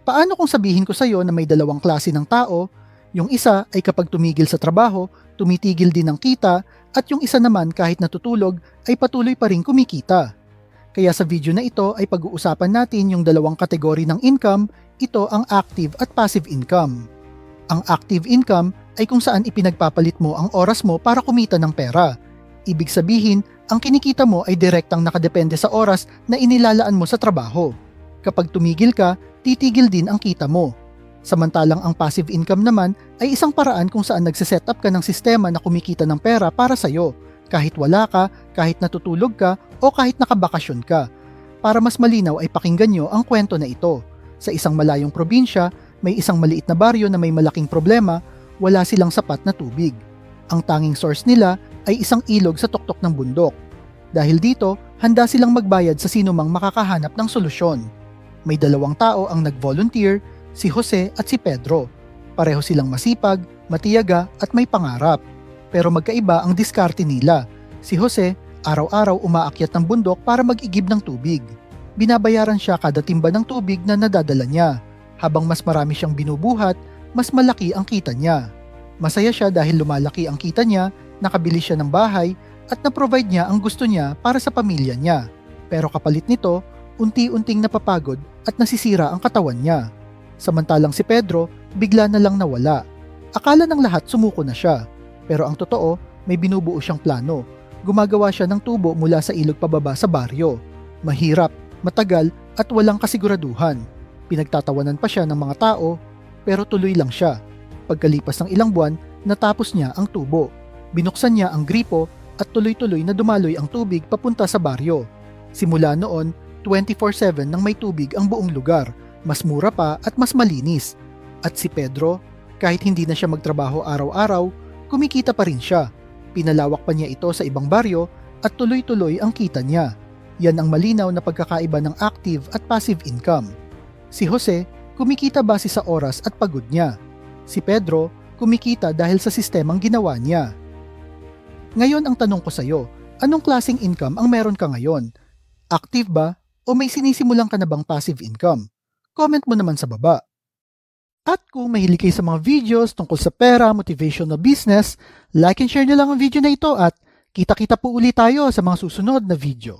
Paano kung sabihin ko sa'yo na may dalawang klase ng tao, yung isa ay kapag tumigil sa trabaho, tumitigil din ng kita, at yung isa naman kahit natutulog ay patuloy pa rin kumikita. Kaya sa video na ito ay pag-uusapan natin yung dalawang kategory ng income, ito ang active at passive income. Ang active income ay kung saan ipinagpapalit mo ang oras mo para kumita ng pera. Ibig sabihin, ang kinikita mo ay direktang nakadepende sa oras na inilalaan mo sa trabaho. Kapag tumigil ka, titigil din ang kita mo. Samantalang ang passive income naman ay isang paraan kung saan nagsiset up ka ng sistema na kumikita ng pera para sa'yo, kahit wala ka, kahit natutulog ka, o kahit nakabakasyon ka. Para mas malinaw ay pakinggan nyo ang kwento na ito. Sa isang malayong probinsya, may isang maliit na baryo na may malaking problema, wala silang sapat na tubig. Ang tanging source nila ay isang ilog sa tuktok ng bundok. Dahil dito, handa silang magbayad sa sinumang makakahanap ng solusyon. May dalawang tao ang nag-volunteer, si Jose at si Pedro. Pareho silang masipag, matiyaga at may pangarap. Pero magkaiba ang diskarte nila. Si Jose, araw-araw umaakyat ng bundok para mag-igib ng tubig. Binabayaran siya kada timba ng tubig na nadadala niya. Habang mas marami siyang binubuhat, mas malaki ang kita niya. Masaya siya dahil lumalaki ang kita niya, nakabili siya ng bahay, at na-provide niya ang gusto niya para sa pamilya niya. Pero kapalit nito, unti-unting napapagod at nasisira ang katawan niya. Samantalang si Pedro, bigla na lang nawala. Akala ng lahat sumuko na siya. Pero ang totoo, may binubuo siyang plano. Gumagawa siya ng tubo mula sa ilog pababa sa baryo. Mahirap, matagal at walang kasiguraduhan. Pinagtatawanan pa siya ng mga tao, pero tuloy lang siya. Pagkalipas ng ilang buwan, natapos niya ang tubo. Binuksan niya ang gripo at tuloy-tuloy na dumaloy ang tubig papunta sa baryo. Simula noon, 24/7 nang may tubig ang buong lugar, mas mura pa at mas malinis. At si Pedro, kahit hindi na siya magtrabaho araw-araw, kumikita pa rin siya. Pinalawak pa niya ito sa ibang baryo at tuloy-tuloy ang kita niya. Yan ang malinaw na pagkakaiba ng active at passive income. Si Jose, kumikita base sa oras at pagod niya. Si Pedro, kumikita dahil sa sistemang ginawa niya. Ngayon ang tanong ko sa'yo, anong klaseng income ang meron ka ngayon? Active ba? O may sinisimulan ka na bang passive income? Comment mo naman sa baba. At kung mahilig kayo sa mga videos tungkol sa pera, motivational business, like and share nyo lang ang video na ito at kita-kita po ulit tayo sa mga susunod na video.